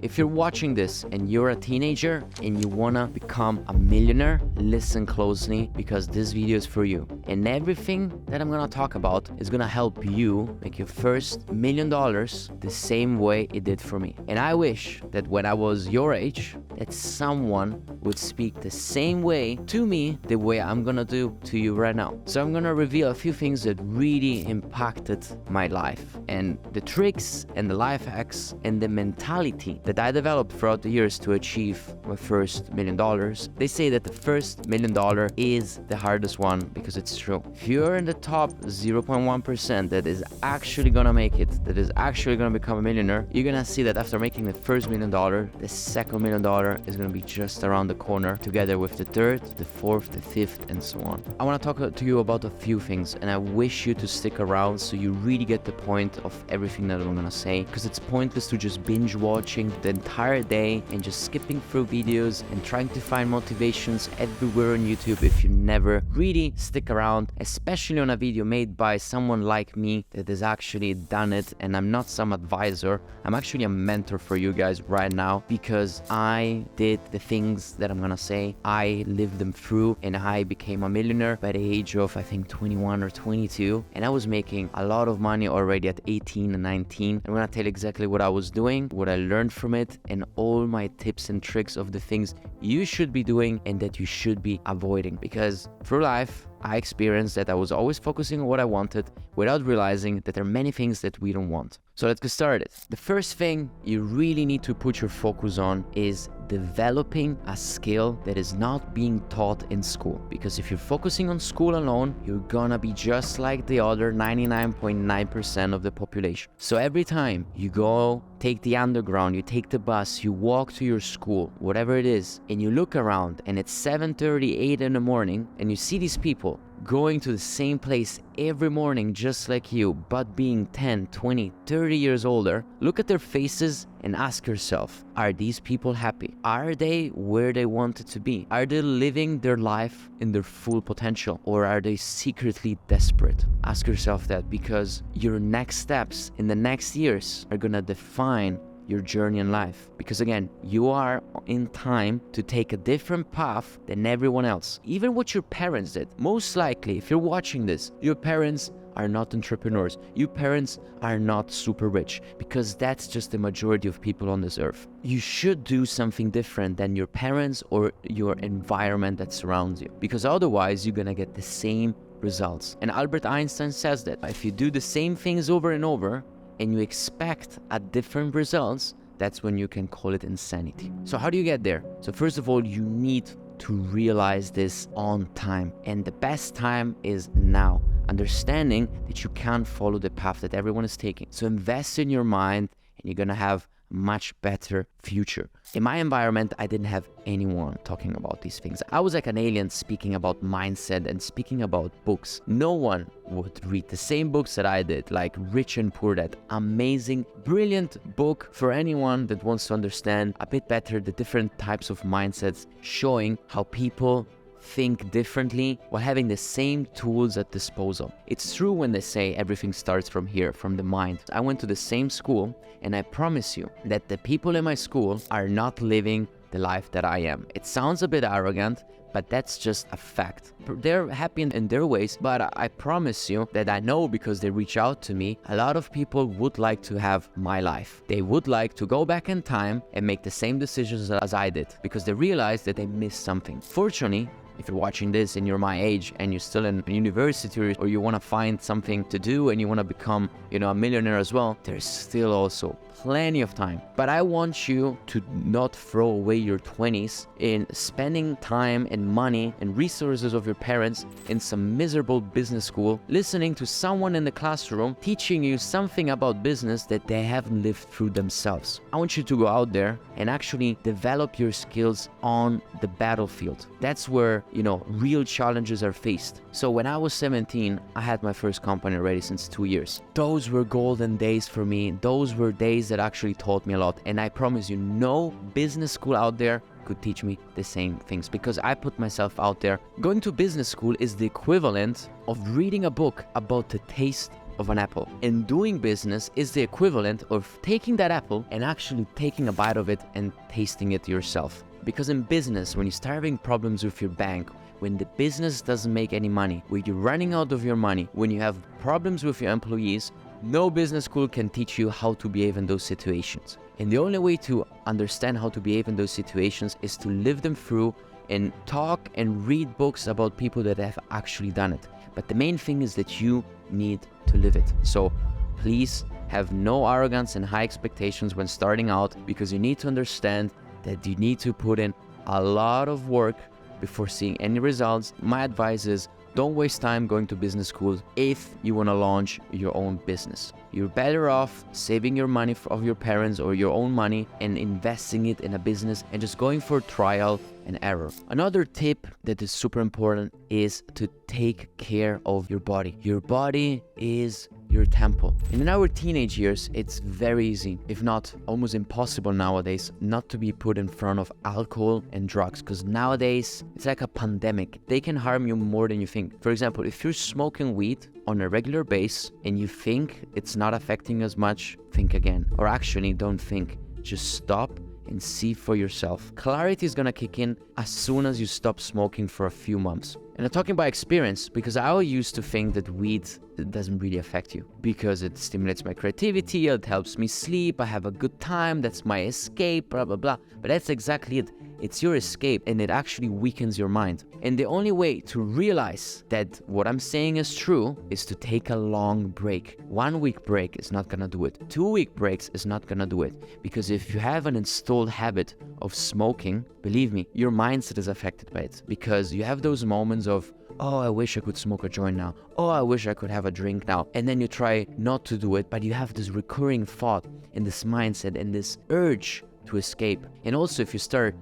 If you're watching this and you're a teenager and you wanna become a millionaire, listen closely because this video is for you. And everything that I'm gonna talk about is gonna help you make your first $1 million the same way it did for me. And I wish that when I was your age, that someone would speak the same way to me the way I'm gonna do to you right now. So I'm gonna reveal a few things that really impacted my life and the tricks and the life hacks and the mentality that I developed throughout the years to achieve my first $1 million. They say that the first $1 million is the hardest one because it's true. If you're in the top 0.1% that is actually gonna make it, that is actually gonna become a millionaire, you're gonna see that after making the first $1 million, the second $1 million is gonna be just around the corner, together with the third, the fourth, the fifth, and so on. I wanna talk to you about a few things, and I wish you to stick around so you really get the point of everything that I'm gonna say, because it's pointless to just binge watching the entire day and just skipping through videos and trying to find motivations everywhere on YouTube if you never really stick around, especially on a video made by someone like me that has actually done it. And I'm not some advisor, I'm actually a mentor for you guys right now, because I did the things that I'm gonna say, I lived them through, and I became a millionaire by the age of I think 21 or 22, and I was making a lot of money already at 18 and 19. I'm gonna tell you exactly what I was doing, what I learned from it, and all my tips and tricks of the things you should be doing and that you should be avoiding. Because through life, I experienced that I was always focusing on what I wanted without realizing that there are many things that we don't want. So let's get started. The first thing you really need to put your focus on is developing a skill that is not being taught in school. Because if you're focusing on school alone, you're gonna be just like the other 99.9% of the population. So every time you go take the underground, you take the bus, you walk to your school, whatever it is, and you look around and it's 7:30, 8 in the morning, and you see these people going to the same place every morning just like you, but being 10, 20, 30 years older, look at their faces and ask yourself, are these people happy? Are they where they wanted to be? Are they living their life in their full potential, or are they secretly desperate? Ask yourself that, because your next steps in the next years are gonna define your journey in life. Because again, you are in time to take a different path than everyone else. Even what your parents did. Most likely, if you're watching this, your parents are not entrepreneurs. Your parents are not super rich, because that's just the majority of people on this earth. You should do something different than your parents or your environment that surrounds you, because otherwise you're gonna get the same results. And Albert Einstein says that if you do the same things over and over, and you expect a different results, that's when you can call it insanity. So how do you get there? So first of all, you need to realize this on time. And the best time is now. Understanding that you can't follow the path that everyone is taking. So invest in your mind and you're gonna have a much better future. In my environment, I didn't have anyone talking about these things. I was like an alien speaking about mindset and speaking about books. No one would read the same books that I did, like Rich and Poor Dad. Amazing, brilliant book for anyone that wants to understand a bit better the different types of mindsets, showing how people think differently while having the same tools at disposal. It's true when they say everything starts from here, from the mind. I went to the same school, and I promise you that the people in my school are not living the life that I am. It sounds a bit arrogant, but that's just a fact. They're happy in their ways, but I promise you that I know, because they reach out to me, a lot of people would like to have my life. They would like to go back in time and make the same decisions as I did, because they realize that they missed something. Fortunately, if you're watching this and you're my age and you're still in university, or you want to find something to do and you want to become, a millionaire as well, there's still also plenty of time. But I want you to not throw away your 20s in spending time and money and resources of your parents in some miserable business school, listening to someone in the classroom teaching you something about business that they haven't lived through themselves. I want you to go out there and actually develop your skills on the battlefield. That's where, real challenges are faced. So when I was 17, I had my first company already since 2 years. Those were golden days for me. Those were days that actually taught me a lot. And I promise you, no business school out there could teach me the same things, because I put myself out there. Going to business school is the equivalent of reading a book about the taste of an apple. And doing business is the equivalent of taking that apple and actually taking a bite of it and tasting it yourself. Because in business, when you start having problems with your bank, when the business doesn't make any money, when you're running out of your money, when you have problems with your employees, no business school can teach you how to behave in those situations. And the only way to understand how to behave in those situations is to live them through and talk and read books about people that have actually done it. But the main thing is that you need to live it. So please have no arrogance and high expectations when starting out, because you need to understand that you need to put in a lot of work before seeing any results. My advice is don't waste time going to business school if you want to launch your own business. You're better off saving your money of your parents or your own money and investing it in a business and just going for trial and error. Another tip that is super important is to take care of your body. Your body is your temple. And in our teenage years, it's very easy, if not almost impossible nowadays, not to be put in front of alcohol and drugs, because nowadays it's like a pandemic. They can harm you more than you think. For example, if you're smoking weed on a regular basis and you think it's not affecting as much, think again. Or actually, don't think. Just stop and see for yourself. Clarity is gonna kick in as soon as you stop smoking for a few months. And I'm talking by experience, because I used to think that weed doesn't really affect you because it stimulates my creativity, it helps me sleep, I have a good time, that's my escape, blah, blah, blah. But that's exactly it. It's your escape, and it actually weakens your mind. And the only way to realize that what I'm saying is true is to take a long break. 1 week break is not gonna do it. 2 week breaks is not gonna do it. Because if you have an installed habit of smoking, believe me, your mindset is affected by it. Because you have those moments of, oh, I wish I could smoke a joint now. Oh, I wish I could have a drink now. And then you try not to do it, but you have this recurring thought and this mindset and this urge to escape. And also, if you start,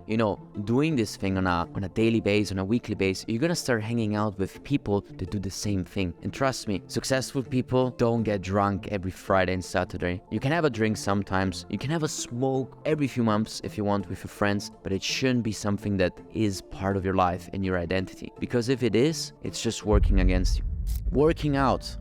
doing this thing on a daily basis, on a weekly basis, you're gonna start hanging out with people that do the same thing. And trust me, successful people don't get drunk every Friday and Saturday. You can have a drink sometimes, you can have a smoke every few months if you want with your friends, but it shouldn't be something that is part of your life and your identity. Because if it is, it's just working against you. Working out.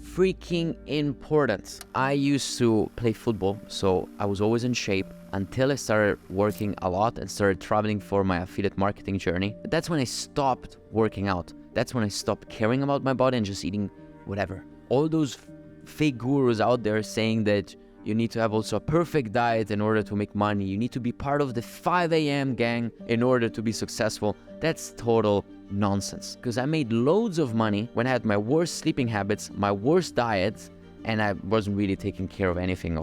Freaking important. I used to play football, so I was always in shape until I started working a lot and started traveling for my affiliate marketing journey. That's when I stopped working out. That's when I stopped caring about my body and just eating whatever. All those fake gurus out there saying that you need to have also a perfect diet in order to make money. You need to be part of the 5 a.m. gang in order to be successful. That's total nonsense. Because I made loads of money when I had my worst sleeping habits, my worst diet, and I wasn't really taking care of anything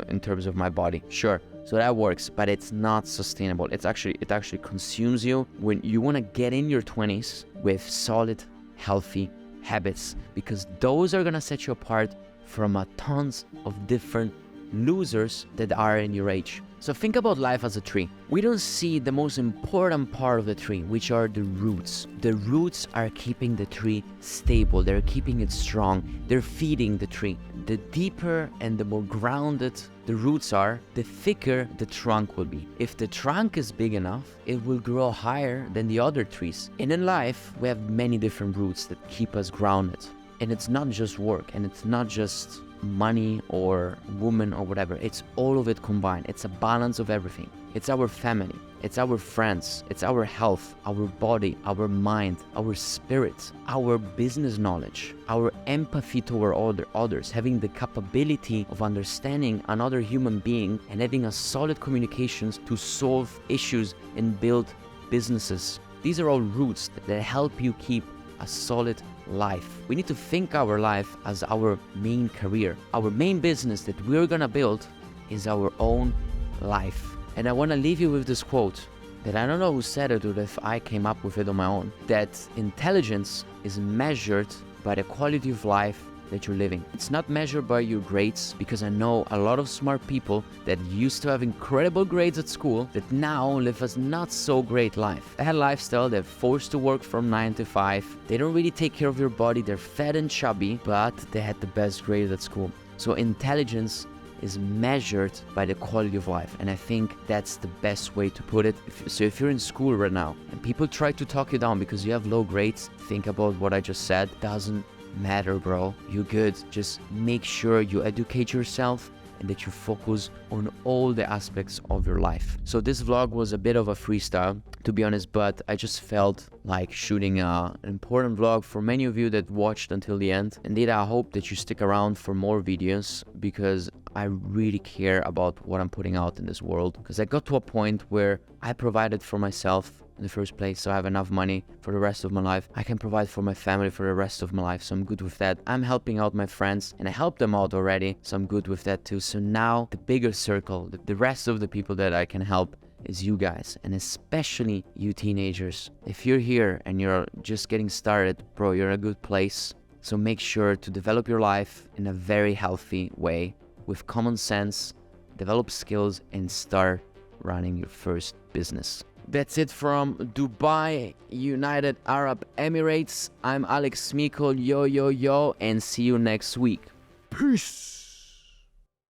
in terms of my body. Sure, so that works, but it's not sustainable. It actually consumes you. When you want to get in your 20s with solid, healthy habits, because those are gonna set you apart from a tons of different losers that are in your age. So think about life as a tree. We don't see the most important part of the tree, which are the roots. The roots are keeping the tree stable. They're keeping it strong. They're feeding the tree. The deeper and the more grounded the roots are, the thicker the trunk will be. If the trunk is big enough, it will grow higher than the other trees. And in life, we have many different roots that keep us grounded. And it's not just work, and it's not just money or woman or whatever. It's all of it combined. It's a balance of everything. It's our family, it's our friends, it's our health, our body, our mind, our spirit, our business knowledge, our empathy toward others, having the capability of understanding another human being and having a solid communications to solve issues and build businesses. These are all roots that help you keep a solid life. We need to think our life as our main career. Our main business that we're gonna build is our own life. And I want to leave you with this quote that I don't know who said it or if I came up with it on my own, that intelligence is measured by the quality of life that you're living. It's not measured by your grades, because I know a lot of smart people that used to have incredible grades at school that now live a not so great life. They had a lifestyle, they're forced to work from 9 to 5. They don't really take care of their body, they're fat and chubby, but they had the best grades at school. So intelligence is measured by the quality of life, and I think that's the best way to put it. So if you're in school right now and people try to talk you down because you have low grades, think about what I just said. Doesn't matter, bro. You good. Just make sure you educate yourself and that you focus on all the aspects of your life. So this vlog was a bit of a freestyle, to be honest, but I just felt like shooting an important vlog for many of you that watched until the end. Indeed, I hope that you stick around for more videos, because I really care about what I'm putting out in this world, because I got to a point where I provided for myself in the first place, so I have enough money for the rest of my life. I can provide for my family for the rest of my life, so I'm good with that. I'm helping out my friends, and I helped them out already, so I'm good with that too. So now the bigger circle, the rest of the people that I can help is you guys, and especially you teenagers. If you're here and you're just getting started, bro, you're in a good place. So make sure to develop your life in a very healthy way, with common sense, develop skills, and start running your first business. That's it from Dubai, United Arab Emirates. I'm Alex Mikol, yo, and see you next week. Peace!